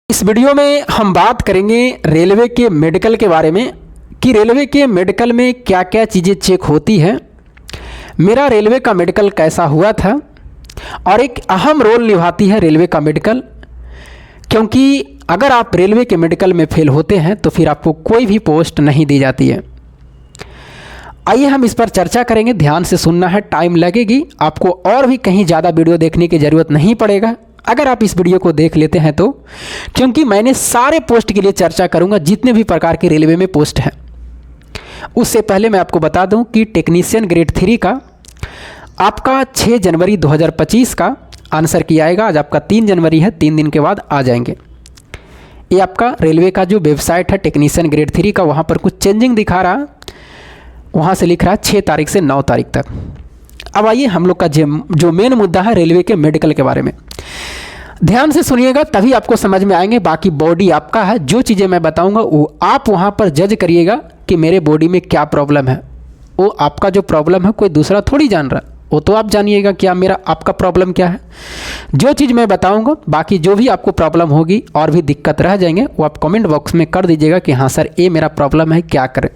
इस वीडियो में हम बात करेंगे रेलवे के मेडिकल के बारे में कि रेलवे के मेडिकल में क्या क्या चीज़ें चेक होती हैं, मेरा रेलवे का मेडिकल कैसा हुआ था और एक अहम रोल निभाती है रेलवे का मेडिकल, क्योंकि अगर आप रेलवे के मेडिकल में फेल होते हैं तो फिर आपको कोई भी पोस्ट नहीं दी जाती है। आइए हम इस पर चर्चा करेंगे, ध्यान से सुनना है, टाइम लगेगी, आपको और भी कहीं ज़्यादा वीडियो देखने की ज़रूरत नहीं पड़ेगा अगर आप इस वीडियो को देख लेते हैं तो, क्योंकि मैंने सारे पोस्ट के लिए चर्चा करूंगा जितने भी प्रकार के रेलवे में पोस्ट हैं। उससे पहले मैं आपको बता दूं कि टेक्नीशियन ग्रेड 3 का आपका 6 जनवरी 2025 का आंसर किया आएगा। आज आपका 3 जनवरी है, 3 दिन के बाद आ जाएंगे। ये आपका रेलवे का जो वेबसाइट है टेक्नीशियन ग्रेड 3 का, वहाँ पर कुछ चेंजिंग दिखा रहा, वहाँ से लिख रहा है 6 तारीख से 9 तारीख तक। अब आइए हम लोग का जो मेन मुद्दा है रेलवे के मेडिकल के बारे में, ध्यान से सुनिएगा तभी आपको समझ में आएंगे। बाकी बॉडी आपका है, जो चीज़ें मैं बताऊंगा वो आप वहाँ पर जज करिएगा कि मेरे बॉडी में क्या प्रॉब्लम है। वो आपका जो प्रॉब्लम है कोई दूसरा थोड़ी जान रहा, वो तो आप जानिएगा कि आपका प्रॉब्लम क्या है। जो चीज़ मैं बताऊंगा, बाकी जो भी आपको प्रॉब्लम होगी और भी दिक्कत रह जाएंगे वो आप कमेंट बॉक्स में कर दीजिएगा कि हाँ सर ये मेरा प्रॉब्लम है, क्या करें।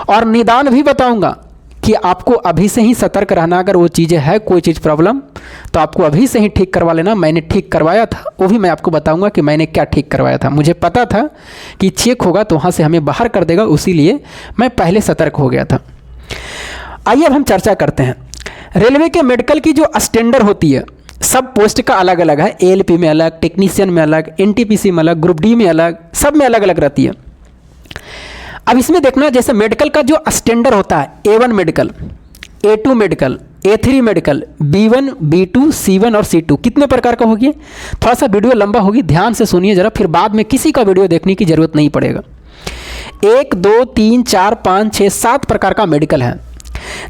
और निदान भी बताऊंगा कि आपको अभी से ही सतर्क रहना, अगर वो चीज़ें है कोई चीज़ प्रॉब्लम तो आपको अभी से ही ठीक करवा लेना। मैंने ठीक करवाया था, वो भी मैं आपको बताऊंगा कि मैंने क्या ठीक करवाया था। मुझे पता था कि चेक होगा तो वहाँ से हमें बाहर कर देगा, इसीलिए मैं पहले सतर्क हो गया था। आइए अब हम चर्चा करते हैं। रेलवे के मेडिकल की जो स्टैंडर्ड होती है सब पोस्ट का अलग अलग है। ALP में अलग, टेक्नीशियन में अलग, NTPC में अलग, ग्रुप D में अलग, सब में अलग अलग रहती है। अब इसमें देखना, जैसे मेडिकल का जो स्टैंडर्ड होता है A1 medical, A2 medical, A3 medical, B1, B2, C1 और C2 कितने प्रकार का होगी। थोड़ा सा वीडियो लंबा होगी, ध्यान से सुनिए जरा, फिर बाद में किसी का वीडियो देखने की जरूरत नहीं पड़ेगा। 1, 2, 3, 4, 5, 6, 7 प्रकार का मेडिकल है,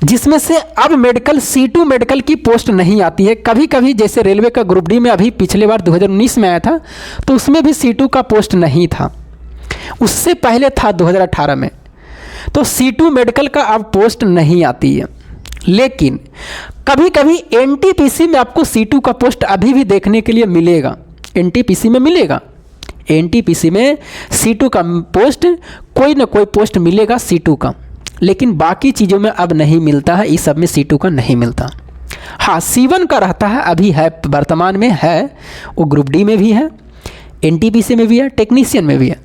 जिसमें से अब मेडिकल C2 मेडिकल की पोस्ट नहीं आती है। कभी कभी जैसे रेलवे का ग्रुप D में अभी पिछले बार 2019 में आया था तो उसमें भी C2 का पोस्ट नहीं था, उससे पहले था 2018 में। तो C2 मेडिकल का अब पोस्ट नहीं आती है, लेकिन कभी कभी NTPC में आपको C2 का पोस्ट अभी भी देखने के लिए मिलेगा। NTPC में मिलेगा, NTPC में C2 का पोस्ट, कोई ना कोई पोस्ट मिलेगा C2 का, लेकिन बाकी चीज़ों में अब नहीं मिलता है। इस सब में C2 का नहीं मिलता। हाँ, C1 का रहता है, अभी है, वर्तमान में है, वो ग्रुप D में भी है, NTPC में भी है, टेक्नीशियन में भी है।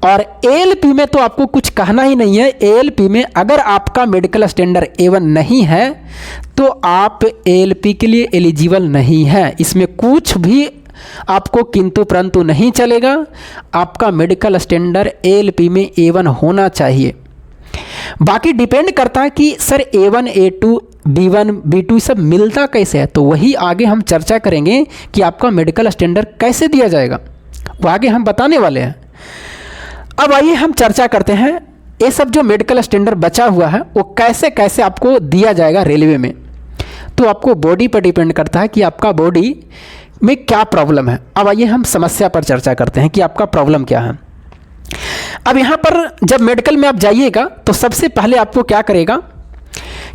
और ALP में तो आपको कुछ कहना ही नहीं है। ALP में अगर आपका मेडिकल स्टैंडर्ड A1 नहीं है तो आप ALP के लिए एलिजिबल नहीं है। इसमें कुछ भी आपको किंतु परंतु नहीं चलेगा, आपका मेडिकल स्टैंडर्ड ALP में A1 होना चाहिए। बाकी डिपेंड करता है कि sir A1, A2, B1, B2 सब मिलता कैसे है, तो वही आगे हम चर्चा करेंगे कि आपका मेडिकल स्टैंडर्ड कैसे दिया जाएगा, वो आगे हम बताने वाले हैं। अब आइए हम चर्चा करते हैं ये सब जो मेडिकल स्टैंडर्ड बचा हुआ है वो कैसे कैसे आपको दिया जाएगा रेलवे में। तो आपको बॉडी पर डिपेंड करता है कि आपका बॉडी में क्या प्रॉब्लम है। अब आइए हम समस्या पर चर्चा करते हैं कि आपका प्रॉब्लम क्या है। अब यहाँ पर जब मेडिकल में आप जाइएगा तो सबसे पहले आपको क्या करेगा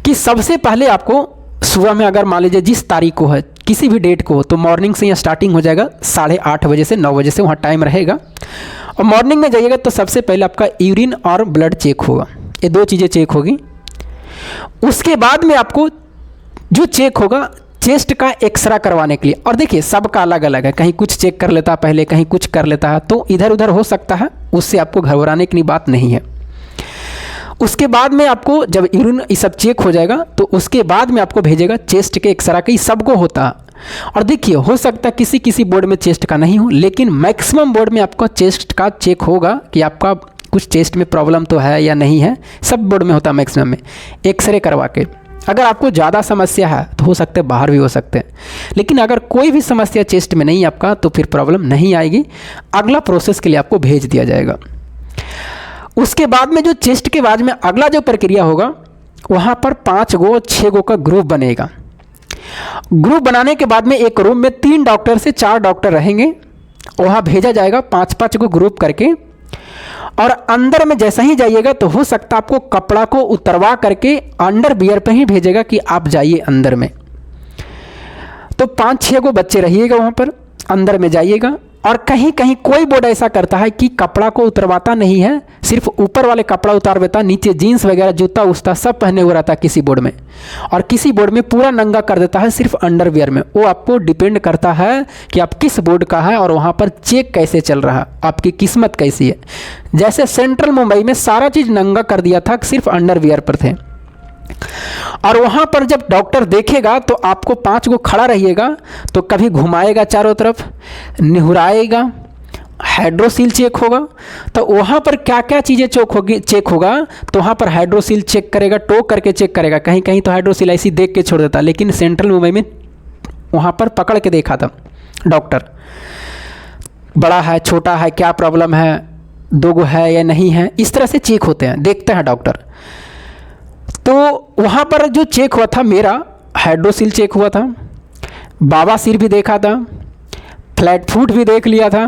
कि सबसे पहले आपको सुबह में, अगर मान लीजिए जिस तारीख को है, किसी भी डेट को, तो मॉर्निंग से यहाँ स्टार्टिंग हो जाएगा 8:30 बजे से 9 बजे से वहाँ टाइम रहेगा। और मॉर्निंग में जाइएगा तो सबसे पहले आपका यूरिन और ब्लड चेक होगा, ये 2 चीज़ें चेक होगी। उसके बाद में आपको जो चेक होगा चेस्ट का एक्सरा करवाने के लिए, और देखिए सबका अलग अलग है, कहीं कुछ चेक कर लेता है पहले, कहीं कुछ कर लेता है, तो इधर उधर हो सकता है, उससे आपको घबराने की बात नहीं है। उसके बाद में आपको जब यूरिन ये सब चेक हो जाएगा तो उसके बाद में आपको भेजेगा चेस्ट के एक्सरा का, सबको होता है। और देखिए हो सकता है किसी किसी बोर्ड में चेस्ट का नहीं हो, लेकिन मैक्सिमम बोर्ड में आपका चेस्ट का चेक होगा कि आपका कुछ चेस्ट में प्रॉब्लम तो है या नहीं है। सब बोर्ड में होता है मैक्सिमम में, एक्सरे करवा के। अगर आपको ज़्यादा समस्या है तो हो सकते हैं बाहर भी हो सकते हैं, लेकिन अगर कोई भी समस्या चेस्ट में नहीं आपका तो फिर प्रॉब्लम नहीं आएगी, अगला प्रोसेस के लिए आपको भेज दिया जाएगा। उसके बाद में जो चेस्ट के बाद में अगला जो प्रक्रिया होगा, वहाँ पर 5 गो 6 गो का ग्रुप बनेगा। ग्रुप बनाने के बाद में एक रूम में 3 डॉक्टर से 4 डॉक्टर रहेंगे, वहाँ भेजा जाएगा 5-5 गो ग्रुप करके। और अंदर में जैसा ही जाइएगा तो हो सकता है आपको कपड़ा को उतरवा करके अंडर बियर पे ही भेजेगा कि आप जाइए अंदर में। तो 5-6 गो बच्चे रहिएगा वहाँ पर, अंदर में जाइएगा और कहीं कहीं कोई बोर्ड ऐसा करता है कि कपड़ा को उतरवाता नहीं है, सिर्फ ऊपर वाले कपड़ा उतार देता, नीचे जीन्स वगैरह जूता उस्ता सब पहने हुआ रहता है किसी बोर्ड में, और किसी बोर्ड में पूरा नंगा कर देता है सिर्फ अंडरवियर में। वो आपको डिपेंड करता है कि आप किस बोर्ड का है और वहाँ पर चेक कैसे चल रहा है, आपकी किस्मत कैसी है। जैसे सेंट्रल मुंबई में सारा चीज़ नंगा कर दिया था, सिर्फ अंडरवियर पर थे, और वहाँ पर जब डॉक्टर देखेगा तो आपको 5 को खड़ा रहिएगा तो कभी घुमाएगा चारों तरफ, निहुराएगा, हाइड्रोसील चेक होगा। तो वहाँ पर क्या क्या चीज़ें चेक होगा, तो वहाँ पर हाइड्रोसील चेक करेगा, टो करके चेक करेगा। कहीं कहीं तो हाइड्रोसील ऐसी देख के छोड़ देता, लेकिन सेंट्रल मुंबई में वहाँ पर पकड़ के देखा था डॉक्टर, बड़ा है छोटा है, क्या प्रॉब्लम है, 2 गो है या नहीं है, इस तरह से चेक होते हैं, देखते हैं डॉक्टर। तो वहाँ पर जो चेक हुआ था, मेरा हाइड्रोसील चेक हुआ था, बाबासीर भी देखा था, फ्लैट फुट भी देख लिया था,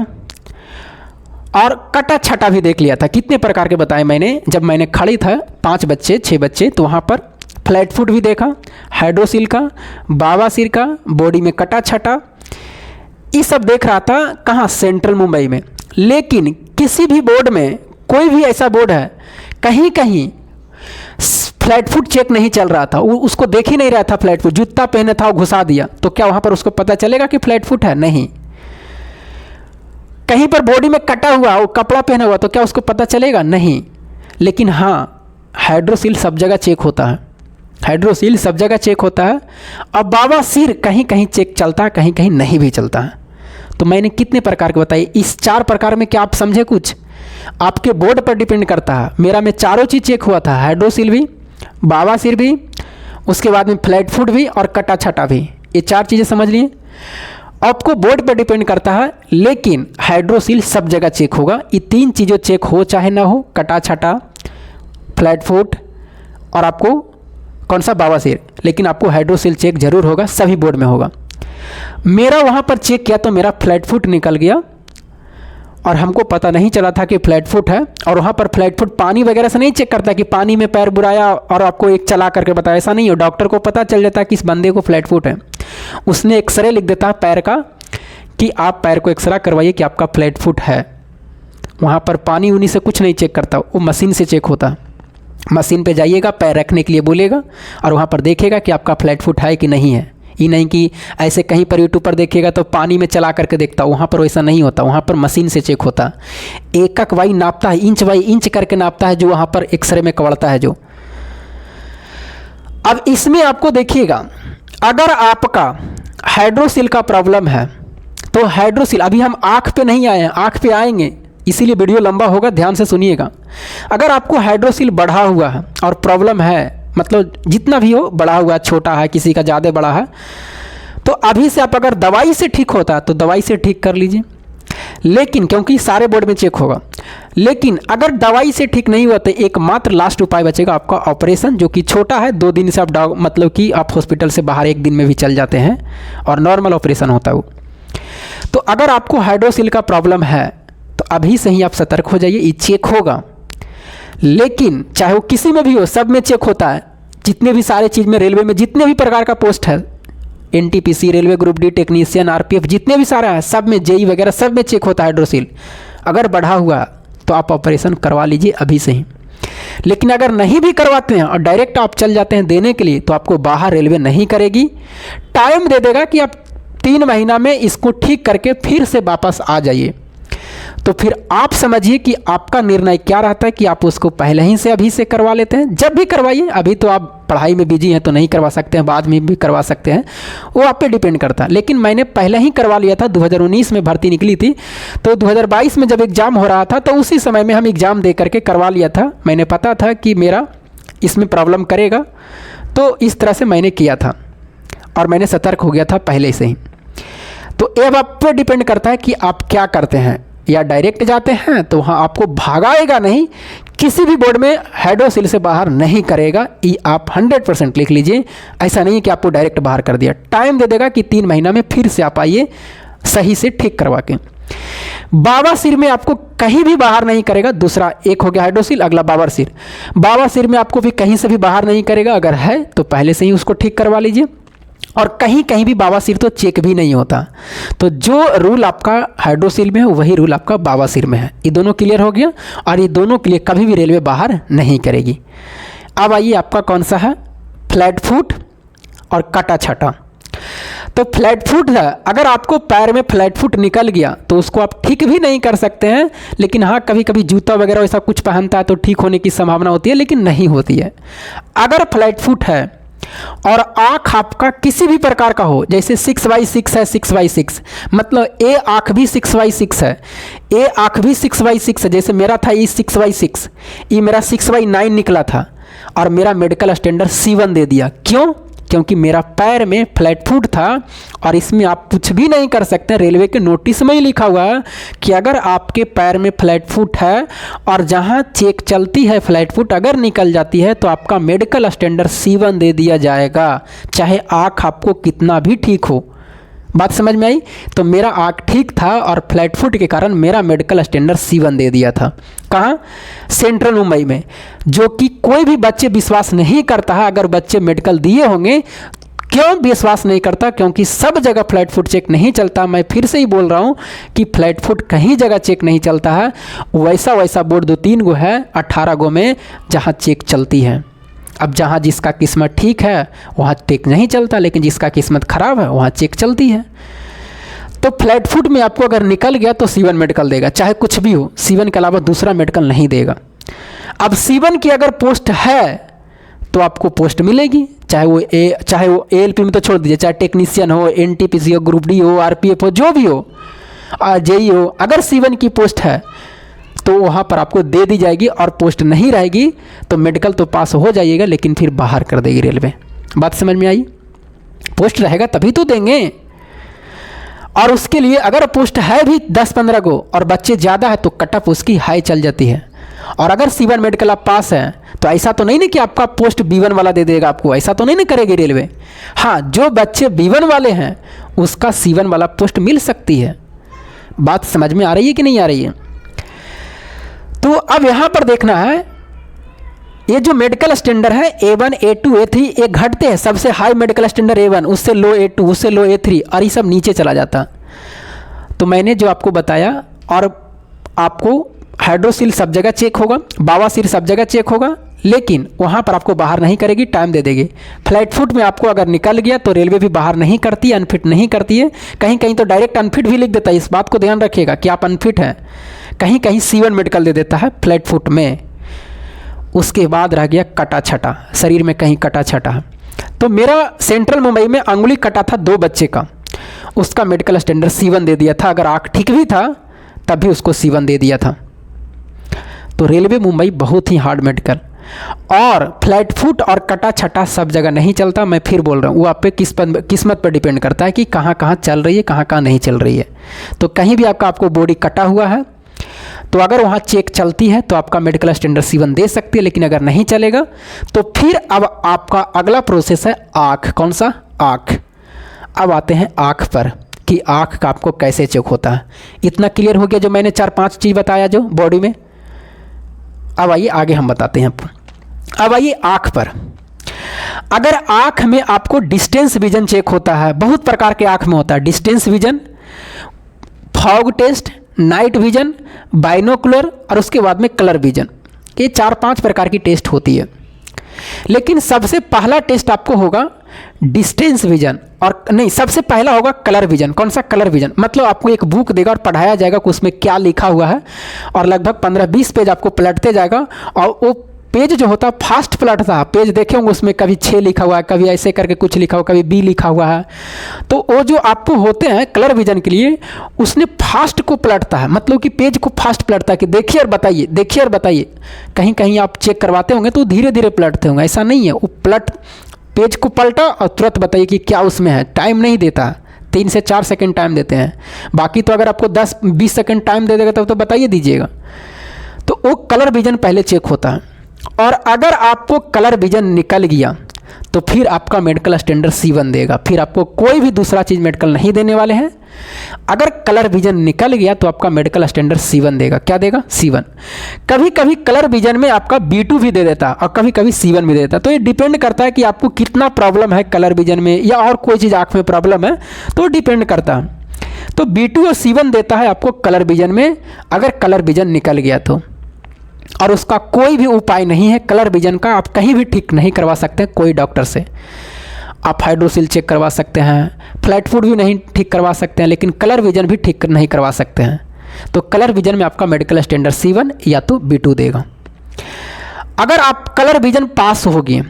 और कटा छटा भी देख लिया था। कितने प्रकार के बताए मैंने, जब मैंने खड़ी था 5 बच्चे 6 बच्चे, तो वहाँ पर फ्लैट फुट भी देखा, हाइड्रोसील का, बाबासीर का, बॉडी में कटा छटा, ये सब देख रहा था। कहाँ? सेंट्रल मुंबई में। लेकिन किसी भी बोर्ड में, कोई भी ऐसा बोर्ड है, कहीं कहीं फ्लैट फुट चेक नहीं चल रहा था, उसको देख ही नहीं रहा था फ्लैट फुट, जूता पहने था वो घुसा दिया, तो क्या वहाँ पर उसको पता चलेगा कि फ्लैट फुट है? नहीं। कहीं पर बॉडी में कटा हुआ, वो कपड़ा पहना हुआ, तो क्या उसको पता चलेगा? नहीं। लेकिन हाँ, हाइड्रोसील सब जगह चेक होता है, हाइड्रोसील सब जगह चेक होता है। अब बाबासीर कहीं कहीं चेक चलता है, कहीं कहीं नहीं भी चलता है। तो मैंने कितने प्रकार के बताए, इस 4 प्रकार में क्या आप समझे कुछ? आपके बोर्ड पर डिपेंड करता है। मेरा में चारों चीज़ चेक हुआ था, हाइड्रोसील भी, बाबासीर भी, उसके बाद में फ्लैट फुट भी और कटा छटा भी, ये 4 चीज़ें समझ लिए। आपको बोर्ड पर डिपेंड करता है, लेकिन हाइड्रोसील सब जगह चेक होगा। ये 3 चीज़ें चेक हो चाहे ना हो, कटा छटा, फ्लैट फुट और आपको कौन सा? बाबासीर, लेकिन आपको हाइड्रोसील चेक जरूर होगा, सभी बोर्ड में होगा। मेरा वहाँ पर चेक किया तो मेरा फ्लैट फुट निकल गया, और हमको पता नहीं चला था कि फ्लैट फुट है। और वहाँ पर फ्लैट फुट पानी वगैरह से नहीं चेक करता कि पानी में पैर बुराया और आपको एक चला करके बताया, ऐसा नहीं हो। डॉक्टर को पता चल जाता है कि इस बंदे को फ्लैट फुट है, उसने एक्सरे लिख देता है पैर का कि आप पैर को एक्सरे करवाइए कि आपका फ्लैट फुट है। वहाँ पर पानी उन्हीं से कुछ नहीं चेक करता, वो मशीन से चेक होता। मशीन पे जाइएगा, पैर रखने के लिए बोलेगा, और वहाँ पर देखेगा कि आपका फ्लैट फुट है कि नहीं है। ये नहीं कि ऐसे कहीं पर यूट्यूब पर देखेगा तो पानी में चला करके देखता, वहाँ पर वैसा नहीं होता, वहाँ पर मशीन से चेक होता। एकक वाई नापता है, इंच वाई इंच करके नापता है, जो वहाँ पर एक्सरे में कवड़ता है जो। अब इसमें आपको देखिएगा, अगर आपका हाइड्रोसील का प्रॉब्लम है तो हाइड्रोसील, अभी हम आँख पे नहीं आए हैं, आँख पे आएंगे, इसीलिए वीडियो लंबा होगा, ध्यान से सुनिएगा। अगर आपको हाइड्रोसील बढ़ा हुआ है और प्रॉब्लम है, मतलब जितना भी हो, बढ़ा हुआ, छोटा है, किसी का ज़्यादा बड़ा है, तो अभी से आप अगर दवाई से ठीक होता है तो दवाई से ठीक कर लीजिए। लेकिन क्योंकि सारे बोर्ड में चेक होगा, लेकिन अगर दवाई से ठीक नहीं हुआ तो एकमात्र लास्ट उपाय बचेगा आपका ऑपरेशन, जो कि छोटा है। 2 दिन से आप मतलब कि आप हॉस्पिटल से बाहर 1 दिन में भी चल जाते हैं, और नॉर्मल ऑपरेशन होता है वो। तो अगर आपको हाइड्रोसील का प्रॉब्लम है तो अभी से ही आप सतर्क हो जाइए, ये चेक होगा। लेकिन चाहे वो किसी में भी हो, सब में चेक होता है। जितने भी सारे चीज़ में, रेलवे में जितने भी प्रकार का पोस्ट है, NTPC, railway group D, technician, RPF, जितने भी सारा है, सब में, जेई वगैरह सब में चेक होता है हाइड्रोसील। अगर बढ़ा हुआ तो आप ऑपरेशन करवा लीजिए अभी से ही। लेकिन अगर नहीं भी करवाते हैं और डायरेक्ट आप चल जाते हैं देने के लिए, तो आपको बाहर रेलवे नहीं करेगी, टाइम दे देगा कि आप 3 महीना में इसको ठीक करके फिर से वापस आ जाइए। तो फिर आप समझिए कि आपका निर्णय क्या रहता है, कि आप उसको पहले ही से अभी से करवा लेते हैं। जब भी करवाइए, अभी तो आप पढ़ाई में बिजी हैं तो नहीं करवा सकते हैं, बाद में भी करवा सकते हैं, वो आप पे डिपेंड करता है। लेकिन मैंने पहले ही करवा लिया था, 2019 में भर्ती निकली थी, तो 2022 में जब एग्ज़ाम हो रहा था तो उसी समय में हम एग्ज़ाम दे करके करवा लिया था। मैंने पता था कि मेरा इसमें प्रॉब्लम करेगा, तो इस तरह से मैंने किया था, और मैंने सतर्क हो गया था पहले से ही। तो ये अब आप पे डिपेंड करता है कि आप क्या करते हैं, या डायरेक्ट जाते हैं तो वहाँ आपको भागाएगा नहीं, किसी भी बोर्ड में हाइड्रोसील से बाहर नहीं करेगा, ये आप 100% लिख लीजिए। ऐसा नहीं कि आपको डायरेक्ट बाहर कर दिया, टाइम दे देगा कि 3 महीना में फिर से आप आइए सही से ठीक करवा के। बाबासीर में आपको कहीं भी बाहर नहीं करेगा। दूसरा एक हो गया हाइड्रोसील, अगला बाबासीर। बाबासीर में आपको भी कहीं से भी बाहर नहीं करेगा, अगर है तो पहले से ही उसको ठीक करवा लीजिए। और कहीं कहीं भी बावासीर तो चेक भी नहीं होता। तो जो रूल आपका हाइड्रोसील में है वही रूल आपका बावासीर में है। ये दोनों क्लियर हो गया, और ये दोनों के लिए कभी भी रेलवे बाहर नहीं करेगी। अब आइए आपका कौन सा है, फ्लैट फुट और कटा छटा। तो फ्लैट फुट है, अगर आपको पैर में फ्लैट फुट निकल गया तो उसको आप ठीक भी नहीं कर सकते हैं, लेकिन हाँ कभी कभी जूता वगैरह ऐसा कुछ पहनता है तो ठीक होने की संभावना होती है, लेकिन नहीं होती है। अगर फ्लैट फुट है और आँख आपका किसी भी प्रकार का हो, जैसे 6/6 है, 6/6 मतलब ए आँख भी 6/6 है, ए आँख भी 6/6 है, जैसे मेरा था ये 6/6, ये मेरा 6/9 निकला था और मेरा मेडिकल स्टैंडर्ड C1 दे दिया। क्यों? क्योंकि मेरा पैर में फ्लैट फुट था, और इसमें आप कुछ भी नहीं कर सकते। रेलवे के नोटिस में ही लिखा हुआ है कि अगर आपके पैर में फ्लैट फुट है और जहां चेक चलती है फ्लैट फुट अगर निकल जाती है तो आपका मेडिकल स्टैंडर्ड C1 दे दिया जाएगा, चाहे आँख आपको कितना भी ठीक हो। बात समझ में आई? तो मेरा आँख ठीक था और फ्लैट फुट के कारण मेरा मेडिकल स्टैंडर्ड C1 दे दिया था। कहाँ? सेंट्रल मुंबई में, जो कि कोई भी बच्चे विश्वास नहीं करता है। अगर बच्चे मेडिकल दिए होंगे, क्यों विश्वास नहीं करता? क्योंकि सब जगह फ्लैट फुट चेक नहीं चलता। मैं फिर से ही बोल रहा हूँ कि फ्लैट फुट कहीं जगह चेक नहीं चलता है। वैसा बोर्ड 2-3 गो है 18 गो में जहाँ चेक चलती है। अब जहाँ जिसका किस्मत ठीक है वहाँ चेक नहीं चलता, लेकिन जिसका किस्मत खराब है वहाँ चेक चलती है। तो फ्लैट फुट में आपको अगर निकल गया तो C1 मेडिकल देगा, चाहे कुछ भी हो, C1 के अलावा दूसरा मेडिकल नहीं देगा। अब C1 की अगर पोस्ट है तो आपको पोस्ट मिलेगी, चाहे वो ALP में तो छोड़ दीजिए, चाहे टेक्नीशियन हो, NTPC हो, ग्रुप डी हो, RPF हो, जो भी हो, JE हो, अगर C1 की पोस्ट है तो वहाँ पर आपको दे दी जाएगी। और पोस्ट नहीं रहेगी तो मेडिकल तो पास हो जाइएगा, लेकिन फिर बाहर कर देगी रेलवे। बात समझ में आई? पोस्ट रहेगा तभी तो देंगे। और उसके लिए अगर पोस्ट है भी 10-15 गो और बच्चे ज़्यादा है तो कट ऑफ उसकी हाई चल जाती है। और अगर C1 मेडिकल आप पास हैं तो ऐसा तो नहीं ना कि आपका पोस्ट B1 वाला दे देगा आपको, ऐसा तो नहीं ना करेगी रेलवे। हाँ, जो बच्चे B1 वाले हैं उसका C1 वाला पोस्ट मिल सकती है। बात समझ में आ रही है कि नहीं आ रही है? तो अब यहाँ पर देखना है, ये जो मेडिकल स्टैंडर्ड है A1, A2, A3 ये घटते हैं। सबसे हाई मेडिकल स्टैंडर्ड A1, उससे लो A2, उससे लो A3, और ये सब नीचे चला जाता। तो मैंने जो आपको बताया, और आपको हाइड्रोसील सब जगह चेक होगा, बावासीर सब जगह चेक होगा, लेकिन वहाँ पर आपको बाहर नहीं करेगी, टाइम दे देगी। फ्लैट फुट में आपको अगर निकल गया तो रेलवे भी बाहर नहीं करती, अनफिट नहीं करती है। कहीं कहीं तो डायरेक्ट अनफिट भी लिख देता है, इस बात को ध्यान रखिएगा कि आप अनफिट हैं। कहीं कहीं C1 मेडिकल दे देता है फ्लैट फुट में। उसके बाद रह गया कटा छटा, शरीर में कहीं कटा छटा। तो मेरा सेंट्रल मुंबई में अंगुली कटा था 2 बच्चे का, उसका मेडिकल स्टैंडर्ड C1 दे दिया था। अगर आँख ठीक भी था तब भी उसको C1 दे दिया था। तो रेलवे मुंबई बहुत ही हार्ड मेडिकल। और फ्लैट फुट और कटा छटा सब जगह नहीं चलता। मैं फिर बोल रहा हूँ, वो आप पे किस्मत पर डिपेंड करता है कि कहाँ कहाँ चल रही है, कहाँ कहाँ नहीं चल रही है। तो कहीं भी आपको बॉडी कटा हुआ है तो अगर वहाँ चेक चलती है तो आपका मेडिकल स्टैंडर्ड C1 दे सकती है, लेकिन अगर नहीं चलेगा तो फिर अब आपका अगला प्रोसेस है आँख। कौन सा? आँख। अब आते हैं आँख पर कि आँख का आपको कैसे चेक होता है। इतना क्लियर हो गया जो मैंने 4-5 चीज़ बताया जो बॉडी में। अब आइए आगे हम बताते हैं। अब आइए आँख पर। अगर आँख में आपको डिस्टेंस विजन चेक होता है, बहुत प्रकार के आँख में होता है, distance vision, fog test, night vision, binocular, और उसके बाद में कलर विजन। ये 4-5 प्रकार की टेस्ट होती है। लेकिन सबसे पहला टेस्ट आपको होगा डिस्टेंस विजन, और नहीं, सबसे पहला होगा कलर विजन। कौन सा? Colour vision. मतलब आपको एक बुक देगा और पढ़ाया जाएगा कि उसमें क्या लिखा हुआ है, और लगभग 15-20 पेज आपको पलटते जाएगा। और वो पेज जो होता है फास्ट पलटता है। पेज देखे होंगे उसमें कभी 6 लिखा हुआ है, कभी ऐसे करके कुछ लिखा हुआ, कभी B लिखा हुआ है। तो वो जो आपको होते हैं कलर विजन के लिए, उसने फास्ट को पलटता है, मतलब कि पेज को फास्ट पलटता है कि देखिए और बताइए, देखिए और बताइए। कहीं कहीं आप चेक करवाते होंगे तो धीरे धीरे पलटते होंगे, ऐसा नहीं है। वो पेज को पलटा और तुरंत बताइए कि क्या उसमें है। टाइम नहीं देता, 3 से 4 सेकंड टाइम देते हैं। बाकी तो अगर आपको 10-20 सेकंड टाइम दे देगा तब तो बताइए दीजिएगा। तो वो कलर विजन पहले चेक होता है। और अगर आपको कलर विजन निकल गया तो फिर आपका मेडिकल स्टैंडर्ड C1 देगा, फिर आपको कोई भी दूसरा चीज़ मेडिकल नहीं देने वाले हैं। अगर कलर विजन निकल गया तो आपका मेडिकल स्टैंडर्ड C1 देगा। क्या देगा? C1। कभी कभी कलर विजन में आपका B2 भी दे देता और कभी कभी C1 भी दे देता। तो ये डिपेंड करता है कि आपको कितना प्रॉब्लम है कलर विजन में या और कोई चीज़ आँख में प्रॉब्लम है, तो डिपेंड करता है। तो B2 और C1 देता है आपको कलर विजन में, अगर कलर विजन निकल गया तो। और उसका कोई भी उपाय नहीं है, कलर विजन का आप कहीं भी ठीक नहीं करवा सकते कोई डॉक्टर से। आप हाइड्रोसिल चेक करवा सकते हैं, फ्लैट फुट भी नहीं ठीक करवा सकते हैं, लेकिन कलर विजन भी ठीक नहीं करवा सकते हैं। तो कलर विजन में आपका मेडिकल स्टैंडर्ड C1 या तो B2 देगा। अगर आप कलर विजन पास हो गए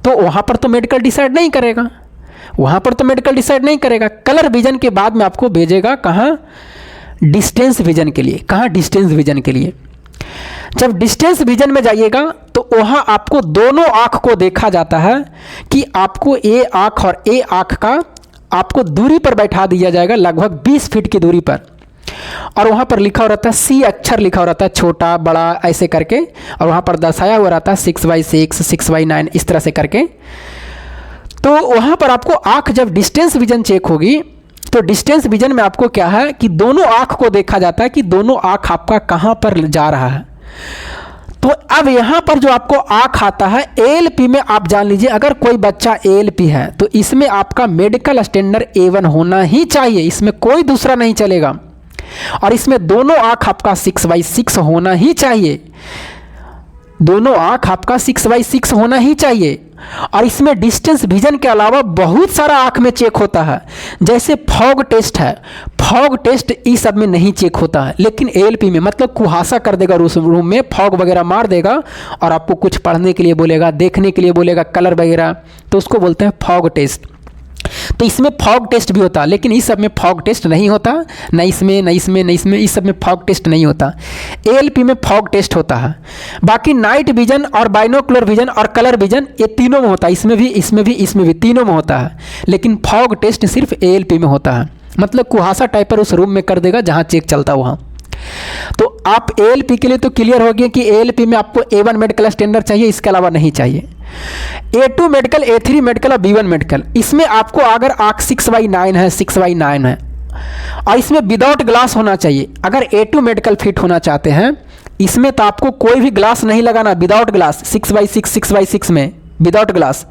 तो वहाँ पर तो मेडिकल डिसाइड नहीं करेगा, वहाँ पर तो मेडिकल डिसाइड नहीं करेगा। कलर विजन के बाद में आपको भेजेगा कहाँ? डिस्टेंस विजन के लिए। कहाँ? डिस्टेंस विजन के लिए। जब डिस्टेंस विजन में जाइएगा तो वहाँ आपको दोनों आँख को देखा जाता है कि आपको ए आँख और ए आँख का आपको दूरी पर बैठा दिया जाएगा, लगभग 20 फीट की दूरी पर। और वहाँ पर लिखा हो रहता है, C अक्षर लिखा हो रहता है, छोटा बड़ा ऐसे करके, और वहाँ पर दर्शाया हुआ रहता है 6x6, 6x9 इस तरह से करके। तो वहाँ पर आपको आँख जब डिस्टेंस विजन चेक होगी तो डिस्टेंस विजन में आपको क्या है कि दोनों आँख को देखा जाता है कि दोनों आँख आपका कहाँ पर जा रहा है। तो अब यहाँ पर जो आपको आँख आता है ALP में, आप जान लीजिए अगर कोई बच्चा ALP है तो इसमें आपका मेडिकल स्टैंडर्ड A1 होना ही चाहिए, इसमें कोई दूसरा नहीं चलेगा। और इसमें दोनों आँख आपका 6x6 होना ही चाहिए, दोनों आँख आपका 6x6 होना ही चाहिए। और इसमें डिस्टेंस विजन के अलावा बहुत सारा आँख में चेक होता है, जैसे फॉग टेस्ट है। फॉग टेस्ट इस सब में नहीं चेक होता है, लेकिन ALP में मतलब कुहासा कर देगा उस रूम में, फॉग वगैरह मार देगा और आपको कुछ पढ़ने के लिए बोलेगा, देखने के लिए बोलेगा कलर वगैरह, तो उसको बोलते हैं फॉग टेस्ट। तो इसमें फॉग टेस्ट भी होता है, लेकिन इस सब में फॉग टेस्ट नहीं होता, न इसमें न इसमें न इसमें, इस सब में फॉग टेस्ट नहीं होता। ALP में फॉग टेस्ट होता है। बाकी नाइट विजन और बाइनोकुलर विजन और कलर विजन ये तीनों में होता है, इसमें भी इसमें भी इसमें भी तीनों में होता है, लेकिन फॉग टेस्ट सिर्फ ALP में होता है। मतलब कुहासा टाइपर उस रूम में कर देगा जहाँ चेक चलता वहाँ। तो आप ALP के लिए तो क्लियर हो गया कि ALP में आपको A1 मेडिकल स्टैंडर्ड चाहिए, इसके अलावा नहीं चाहिए। A2 मेडिकल, A3 मेडिकल और B1 मेडिकल, इसमें आपको अगर आँख 6x9 है, 6x9 है और इसमें विदाउट ग्लास होना चाहिए। अगर A2 मेडिकल फिट होना चाहते हैं इसमें तो आपको कोई भी ग्लास नहीं लगाना, विदाउट ग्लास, 6x6, 6x6 में विदाउट ग्लास।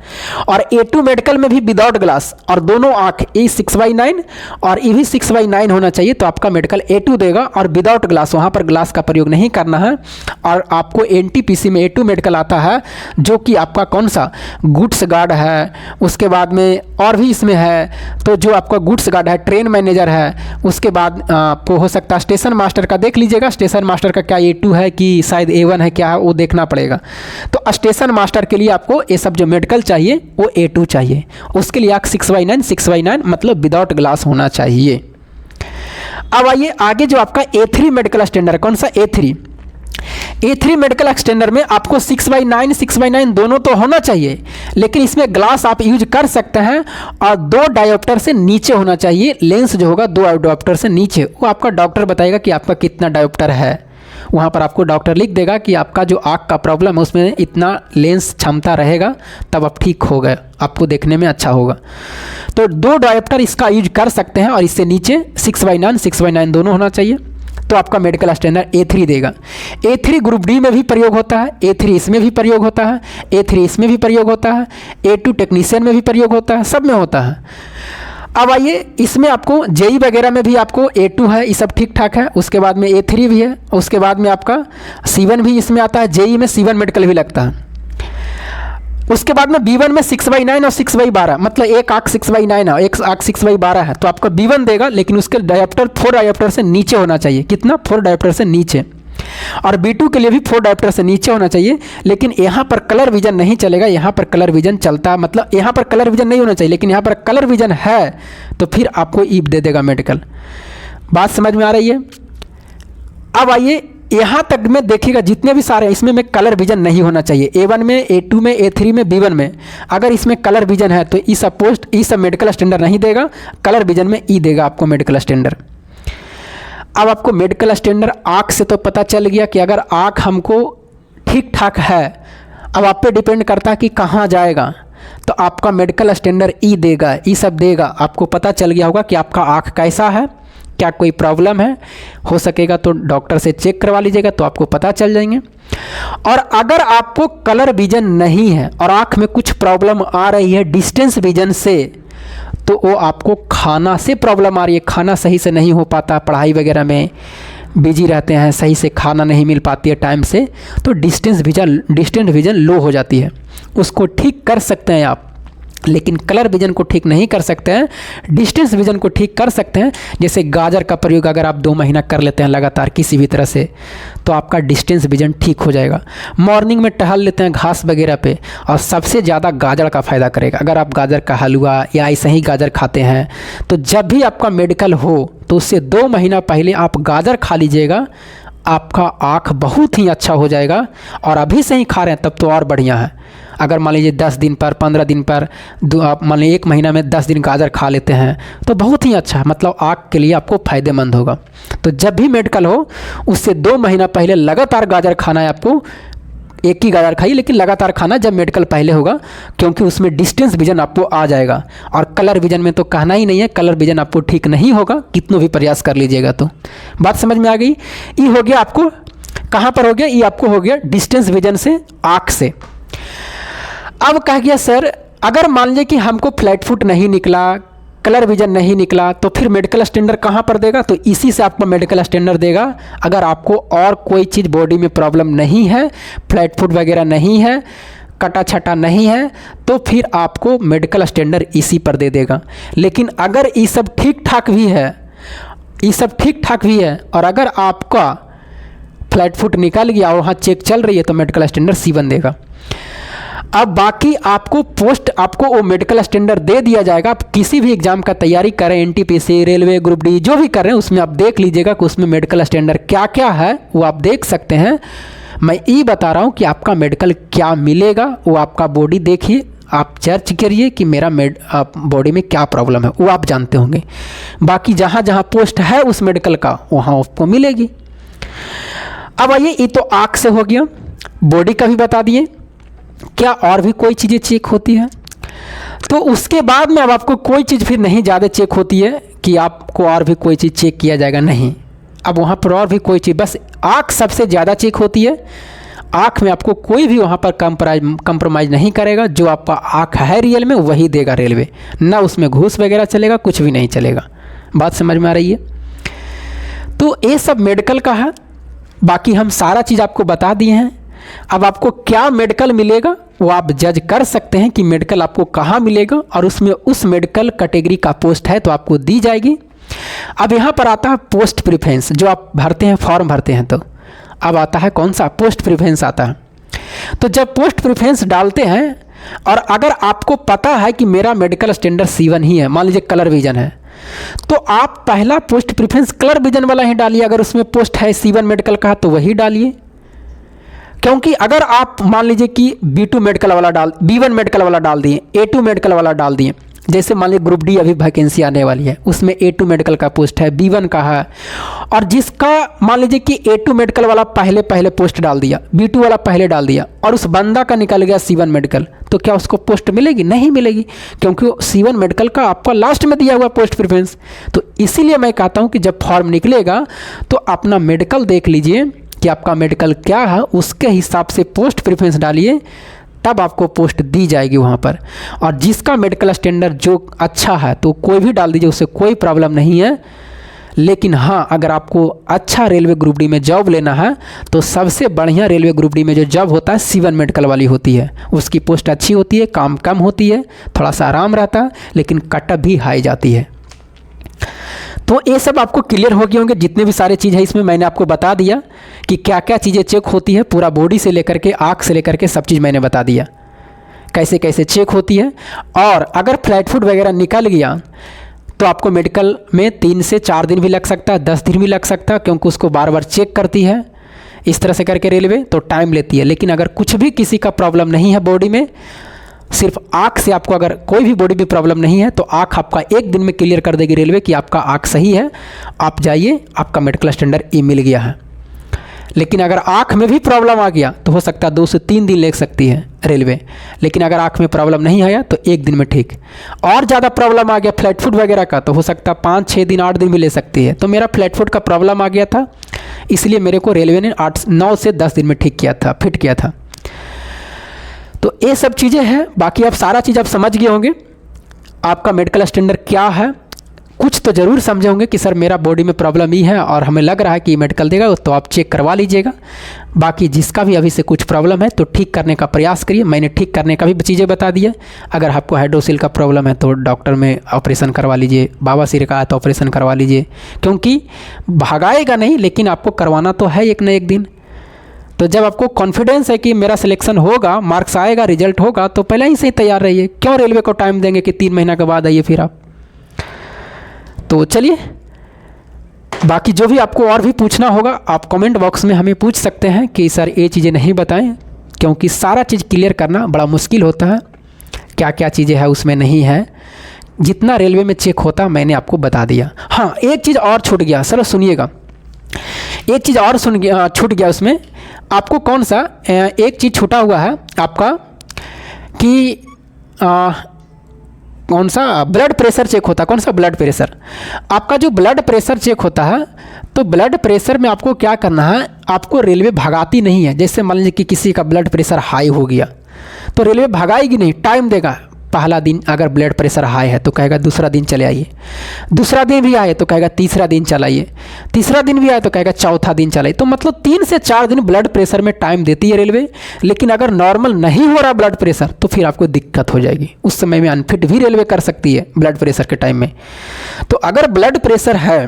और A2 मेडिकल में भी विदाउट ग्लास, और दोनों आँख ए 6x9 और ये भी 6x9 होना चाहिए, तो आपका मेडिकल A2 देगा। और विदाउट ग्लास, वहाँ पर ग्लास का प्रयोग नहीं करना है। और आपको NTPC में A2 मेडिकल आता है, जो कि आपका कौन सा गुड्स गार्ड है, उसके बाद में और भी इसमें है, तो जो आपका गुड्स गार्ड है, ट्रेन मैनेजर है, उसके बाद आपको हो सकता है स्टेशन मास्टर का देख लीजिएगा, स्टेशन मास्टर का क्या A2 है कि शायद A1 है, क्या है वो देखना पड़ेगा। तो स्टेशन मास्टर के लिए आपको सब जो मेडिकल चाहिए वो A2 चाहिए, उसके लिए आप 6x9 मतलब विदाउट ग्लास होना चाहिए। अब आइए आगे, जो आपका A3 मेडिकल स्टैंडर्ड, कौन सा A3 मेडिकल स्टैंडर्ड में आपको 6x9 दोनों तो होना चाहिए, लेकिन इसमें ग्लास आप यूज कर सकते हैं और 2 डायोप्टर से नीचे होना चाहिए। लेंस जो होगा 2 डायोप्टर से नीचे, वो आपका डॉक्टर बताएगा कि आपका कितना डायोप्टर है। वहाँ पर आपको डॉक्टर लिख देगा कि आपका जो आँख का प्रॉब्लम है उसमें इतना लेंस क्षमता रहेगा, तब आप ठीक हो गए, आपको देखने में अच्छा होगा। तो 2 डायोप्टर इसका यूज कर सकते हैं, और इससे नीचे 6x9 दोनों होना चाहिए। तो आपका मेडिकल स्टैंडर्ड A3 देगा। A3 ग्रुप डी में भी प्रयोग होता है, A3 इसमें भी प्रयोग होता है, A3 इसमें भी प्रयोग होता है, A2 टेक्नीशियन में भी प्रयोग होता है, सब में होता है। अब आइए, इसमें आपको JEE वगैरह में भी आपको A2 है, ये सब ठीक ठाक है। उसके बाद में A3 भी है, उसके बाद में आपका C1 भी इसमें आता है, JEE में C1 मेडिकल भी लगता है। उसके बाद में B1 में 6x9 और 6x12, मतलब एक आँख 6x9 है, एक आँख 6x12 है, तो आपका B1 देगा, लेकिन उसके डायोप्टर 4 डायोप्टर से नीचे होना चाहिए। कितना? 4 डायोप्टर से नीचे। और B2 के लिए भी 4 डायोप्टर से नीचे होना चाहिए, लेकिन यहाँ पर कलर विजन नहीं चलेगा, यहाँ पर कलर विजन चलता है, मतलब यहाँ पर कलर विजन नहीं होना चाहिए, लेकिन यहाँ पर कलर विजन है तो फिर आपको ईप दे देगा मेडिकल। बात समझ में आ रही है? अब आइए, यहाँ तक में देखिएगा जितने भी सारे, इसमें में कलर विजन नहीं होना चाहिए। A1 में, A2 में, A3 में, B1 में अगर इसमें कलर विजन है तो ई सब मेडिकल स्टैंडर्ड नहीं देगा, कलर विजन में ई देगा आपको मेडिकल स्टैंडर्ड। अब आपको मेडिकल स्टैंडर्ड आँख से तो पता चल गया कि अगर आँख हमको ठीक ठाक है, अब आप पे डिपेंड करता है कि कहाँ जाएगा। तो आपका मेडिकल स्टैंडर्ड ई देगा, ई सब देगा। आपको पता चल गया होगा कि आपका आँख कैसा है, क्या कोई प्रॉब्लम है, हो सकेगा तो डॉक्टर से चेक करवा लीजिएगा तो आपको पता चल जाएंगे। और अगर आपको कलर विजन नहीं है और आँख में कुछ प्रॉब्लम आ रही है डिस्टेंस विजन से, तो वो आपको खाना से प्रॉब्लम आ रही है, खाना सही से नहीं हो पाता, पढ़ाई वगैरह में बिजी रहते हैं, सही से खाना नहीं मिल पाती है टाइम से, तो डिस्टेंस विजन लो हो जाती है। उसको ठीक कर सकते हैं आप, लेकिन कलर विजन को ठीक नहीं कर सकते हैं। डिस्टेंस विजन को ठीक कर सकते हैं। जैसे गाजर का प्रयोग अगर आप 2 महीना कर लेते हैं लगातार किसी भी तरह से, तो आपका डिस्टेंस विजन ठीक हो जाएगा। मॉर्निंग में टहल लेते हैं घास वगैरह पे, और सबसे ज़्यादा गाजर का फ़ायदा करेगा। अगर आप गाजर का हलवा या ऐसे ही गाजर खाते हैं, तो जब भी आपका मेडिकल हो तो उससे 2 महीना पहले आप गाजर खा लीजिएगा, आपका आँख बहुत ही अच्छा हो जाएगा। और अभी से ही खा रहे हैं तब तो और बढ़िया है। अगर मान लीजिए 10 दिन पर, 15 दिन पर, आप मान लीजिए 1 महीना में 10 दिन गाजर खा लेते हैं तो बहुत ही अच्छा है, मतलब आँख के लिए आपको फ़ायदेमंद होगा। तो जब भी मेडिकल हो उससे 2 महीना पहले लगातार गाजर खाना है आपको। एक ही गाजर खाइए लेकिन लगातार खाना जब मेडिकल पहले होगा, क्योंकि उसमें डिस्टेंस विजन आपको आ जाएगा। और कलर विजन में तो कहना ही नहीं है, कलर विजन आपको ठीक नहीं होगा कितनों भी प्रयास कर लीजिएगा। तो बात समझ में आ गई। ये हो गया आपको कहाँ पर हो गया, ये आपको हो गया डिस्टेंस विजन से, आँख से। अब कह गया सर अगर मान लीजिए कि हमको फ्लैट फुट नहीं निकला, कलर विजन नहीं निकला, तो फिर मेडिकल स्टैंडर्ड कहाँ पर देगा? तो इसी से आपको मेडिकल स्टैंडर्ड देगा। अगर आपको और कोई चीज़ बॉडी में प्रॉब्लम नहीं है, फ्लैट फुट वगैरह नहीं है, कटा छटा नहीं है, तो फिर आपको मेडिकल स्टैंडर्ड इसी पर दे देगा। लेकिन अगर ये सब ठीक ठाक भी है, ये सब ठीक ठाक भी है, और अगर आपका फ्लैट फुट निकल गया और वहाँ चेक चल रही है, तो मेडिकल स्टैंडर्ड C1 देगा। अब बाकी आपको वो मेडिकल स्टैंडर्ड दे दिया जाएगा। आप किसी भी एग्जाम का तैयारी करें, NTPC, रेलवे, ग्रुप डी, जो भी कर रहे हैं, उसमें आप देख लीजिएगा कि उसमें मेडिकल स्टैंडर्ड क्या क्या है, वो आप देख सकते हैं। मैं ये बता रहा हूँ कि आपका मेडिकल क्या मिलेगा, वो आपका बॉडी देखिए, आप सर्च करिए कि मेरा बॉडी में क्या प्रॉब्लम है, वो आप जानते होंगे। बाकी जहाँ जहाँ पोस्ट है उस मेडिकल का, वहाँ आपको मिलेगी। अब आइए, ये तो आँख से हो गया, बॉडी का भी बता दिए। क्या और भी कोई चीज़ें चेक होती है? तो उसके बाद में अब आपको कोई चीज़ फिर नहीं ज़्यादा चेक होती है कि आपको और भी कोई चीज़ चेक किया जाएगा, नहीं। अब वहाँ पर और भी कोई चीज़, बस आँख सबसे ज़्यादा चेक होती है। आँख में आपको कोई भी वहाँ पर कंप्रोमाइज़ नहीं करेगा। जो आपका आँख है रियल में वही देगा रेलवे, ना उसमें घूस वगैरह चलेगा, कुछ भी नहीं चलेगा। बात समझ में आ रही है? तो ये सब मेडिकल का है। बाकी हम सारा चीज़ आपको बता दिए हैं। अब आपको क्या मेडिकल मिलेगा वो आप जज कर सकते हैं कि मेडिकल आपको कहाँ मिलेगा, और उसमें उस मेडिकल कैटेगरी का पोस्ट है तो आपको दी जाएगी। अब यहाँ पर आता है पोस्ट प्रेफरेंस, जो आप भरते हैं, फॉर्म भरते हैं, तो अब आता है कौन सा? पोस्ट प्रेफरेंस आता है। तो जब पोस्ट प्रेफरेंस डालते हैं, और अगर आपको पता है कि मेरा मेडिकल स्टैंडर्ड C1 ही है, मान लीजिए कलर विजन है, तो आप पहला पोस्ट प्रेफरेंस कलर विजन वाला ही डालिए। अगर उसमें पोस्ट है C1 मेडिकल का तो वही डालिए। क्योंकि अगर आप मान लीजिए कि B2 मेडिकल वाला B1 मेडिकल वाला डाल दिए, A2 मेडिकल वाला डाल दिए, जैसे मान लीजिए ग्रुप डी अभी वैकेंसी आने वाली है, उसमें A2 मेडिकल का पोस्ट है, B1 का है, और जिसका मान लीजिए कि A2 मेडिकल वाला पहले पोस्ट डाल दिया, B2 वाला पहले डाल दिया, और उस बंदा का निकल गया C1 मेडिकल, तो क्या उसको पोस्ट मिलेगी? नहीं मिलेगी, क्योंकि C1 मेडिकल का आपका लास्ट में दिया हुआ पोस्ट प्रेफरेंस। तो इसीलिए मैं कहता हूँ कि जब फॉर्म निकलेगा तो अपना मेडिकल देख लीजिए कि आपका मेडिकल क्या है, उसके हिसाब से पोस्ट प्रेफरेंस डालिए, तब आपको पोस्ट दी जाएगी वहाँ पर। और जिसका मेडिकल स्टैंडर्ड जो अच्छा है तो कोई भी डाल दीजिए, उससे कोई प्रॉब्लम नहीं है। लेकिन हाँ, अगर आपको अच्छा रेलवे ग्रुप डी में जॉब लेना है तो सबसे बढ़िया रेलवे ग्रुप डी में जो जॉब होता है C1 मेडिकल वाली होती है। उसकी पोस्ट अच्छी होती है, काम कम होती है, थोड़ा सा आराम रहता है, लेकिन कटअप भी हाई जाती है। तो ये सब आपको क्लियर हो गए होंगे। जितने भी सारे चीज़ है इसमें मैंने आपको बता दिया कि क्या क्या चीज़ें चेक होती है, पूरा बॉडी से लेकर के आँख से लेकर के सब चीज़ मैंने बता दिया, कैसे कैसे चेक होती है। और अगर फ्लैट फुट वगैरह निकल गया तो आपको मेडिकल में 3 से 4 दिन भी लग सकता है, 10 दिन भी लग सकता है, क्योंकि उसको बार बार चेक करती है इस तरह से करके रेलवे, तो टाइम लेती है। लेकिन अगर कुछ भी किसी का प्रॉब्लम नहीं है बॉडी में, सिर्फ आँख से आपको अगर कोई भी बॉडी में प्रॉब्लम नहीं है, तो आँख आपका 1 दिन में क्लियर कर देगी रेलवे कि आपका आँख सही है, आप जाइए, आपका मेडिकल स्टैंडर्ड ई मिल गया है। लेकिन अगर आँख में भी प्रॉब्लम आ गया तो हो सकता है 2 से 3 दिन ले सकती है रेलवे। लेकिन अगर आँख में प्रॉब्लम नहीं आया तो 1 दिन में ठीक। और ज़्यादा प्रॉब्लम आ गया फ्लैट फुट वगैरह का तो हो सकता है 5-6 दिन 8 दिन भी ले सकती है। तो मेरा फ्लैट फुट का प्रॉब्लम आ गया था, इसलिए मेरे को रेलवे ने 9 से 10 दिन में ठीक किया था, फिट किया था। तो ये सब चीज़ें हैं। बाकी आप सारा चीज़ आप समझ गए होंगे, आपका मेडिकल स्टैंडर्ड क्या है। कुछ तो ज़रूर समझे होंगे कि सर मेरा बॉडी में प्रॉब्लम ही है और हमें लग रहा है कि मेडिकल देगा, तो आप चेक करवा लीजिएगा। बाकी जिसका भी अभी से कुछ प्रॉब्लम है तो ठीक करने का प्रयास करिए। मैंने ठीक करने का भी चीज़ें बता दी है। अगर आपको हाइड्रोसिल का प्रॉब्लम है तो डॉक्टर में ऑपरेशन करवा लीजिए, बवासीर का है तो ऑपरेशन करवा लीजिए, क्योंकि भगाएगा नहीं लेकिन आपको करवाना तो है एक न एक दिन। तो जब आपको कॉन्फिडेंस है कि मेरा सिलेक्शन होगा, मार्क्स आएगा, रिजल्ट होगा, तो पहले ही से तैयार रहिए। क्यों रेलवे को टाइम देंगे कि 3 महीना के बाद आइए फिर आप। तो चलिए, बाकी जो भी आपको और भी पूछना होगा आप कमेंट बॉक्स में हमें पूछ सकते हैं कि सर ये चीज़ें नहीं बताएं, क्योंकि सारा चीज़ क्लियर करना बड़ा मुश्किल होता है। क्या क्या चीज़ें हैं उसमें नहीं है, जितना रेलवे में चेक होता मैंने आपको बता दिया। हाँ, एक चीज़ और छूट गया, सर सुनिएगा, एक चीज़ और छूट गया उसमें। आपको कौन सा एक चीज़ छूटा हुआ है आपका कि कौन सा ब्लड प्रेशर चेक होता है। कौन सा ब्लड प्रेशर, आपका जो ब्लड प्रेशर चेक होता है, तो ब्लड प्रेशर में आपको क्या करना है, आपको रेलवे भगाती नहीं है। जैसे मान लीजिए कि किसी का ब्लड प्रेशर हाई हो गया तो रेलवे भगाएगी नहीं, टाइम देगा। पहला दिन अगर ब्लड प्रेशर हाई है तो कहेगा दूसरा दिन चले आइए, दूसरा दिन भी आए तो कहेगा तीसरा दिन चलाइए, तीसरा दिन भी आए तो कहेगा चौथा दिन चलाइए। तो मतलब 3 से 4 दिन ब्लड प्रेशर में टाइम देती है रेलवे। लेकिन अगर नॉर्मल नहीं हो रहा ब्लड प्रेशर तो फिर आपको दिक्कत हो जाएगी, उस समय में अनफिट भी रेलवे कर सकती है ब्लड प्रेशर के टाइम में। तो अगर ब्लड प्रेशर है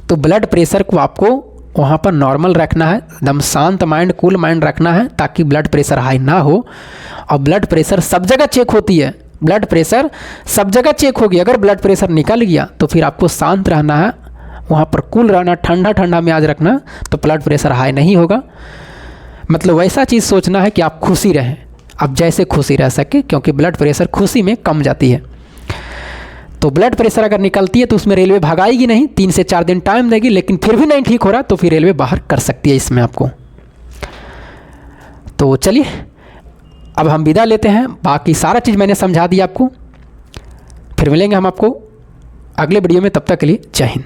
तो ब्लड प्रेशर को आपको वहाँ पर नॉर्मल रखना है, एकदम शांत माइंड, कूल माइंड रखना है, ताकि ब्लड प्रेशर हाई ना हो। और ब्लड प्रेशर सब जगह चेक होती है, ब्लड प्रेशर सब जगह चेक होगी। अगर ब्लड प्रेशर निकल गया तो फिर आपको शांत रहना है, वहाँ पर कूल रहना, ठंडा ठंडा मिजाज रखना, तो ब्लड प्रेशर हाई नहीं होगा। मतलब वैसा चीज़ सोचना है कि आप खुशी रहें, आप जैसे खुशी रह सके, क्योंकि ब्लड प्रेशर खुशी में कम जाती है। तो ब्लड प्रेशर अगर निकलती है तो उसमें रेलवे भगाएगी नहीं, 3 से 4 दिन टाइम देगी। लेकिन फिर भी नहीं ठीक हो रहा तो फिर रेलवे बाहर कर सकती है इसमें आपको। तो चलिए अब हम विदा लेते हैं। बाकी सारा चीज़ मैंने समझा दिया आपको। फिर मिलेंगे हम आपको अगले वीडियो में, तब तक के लिए जय हिंद।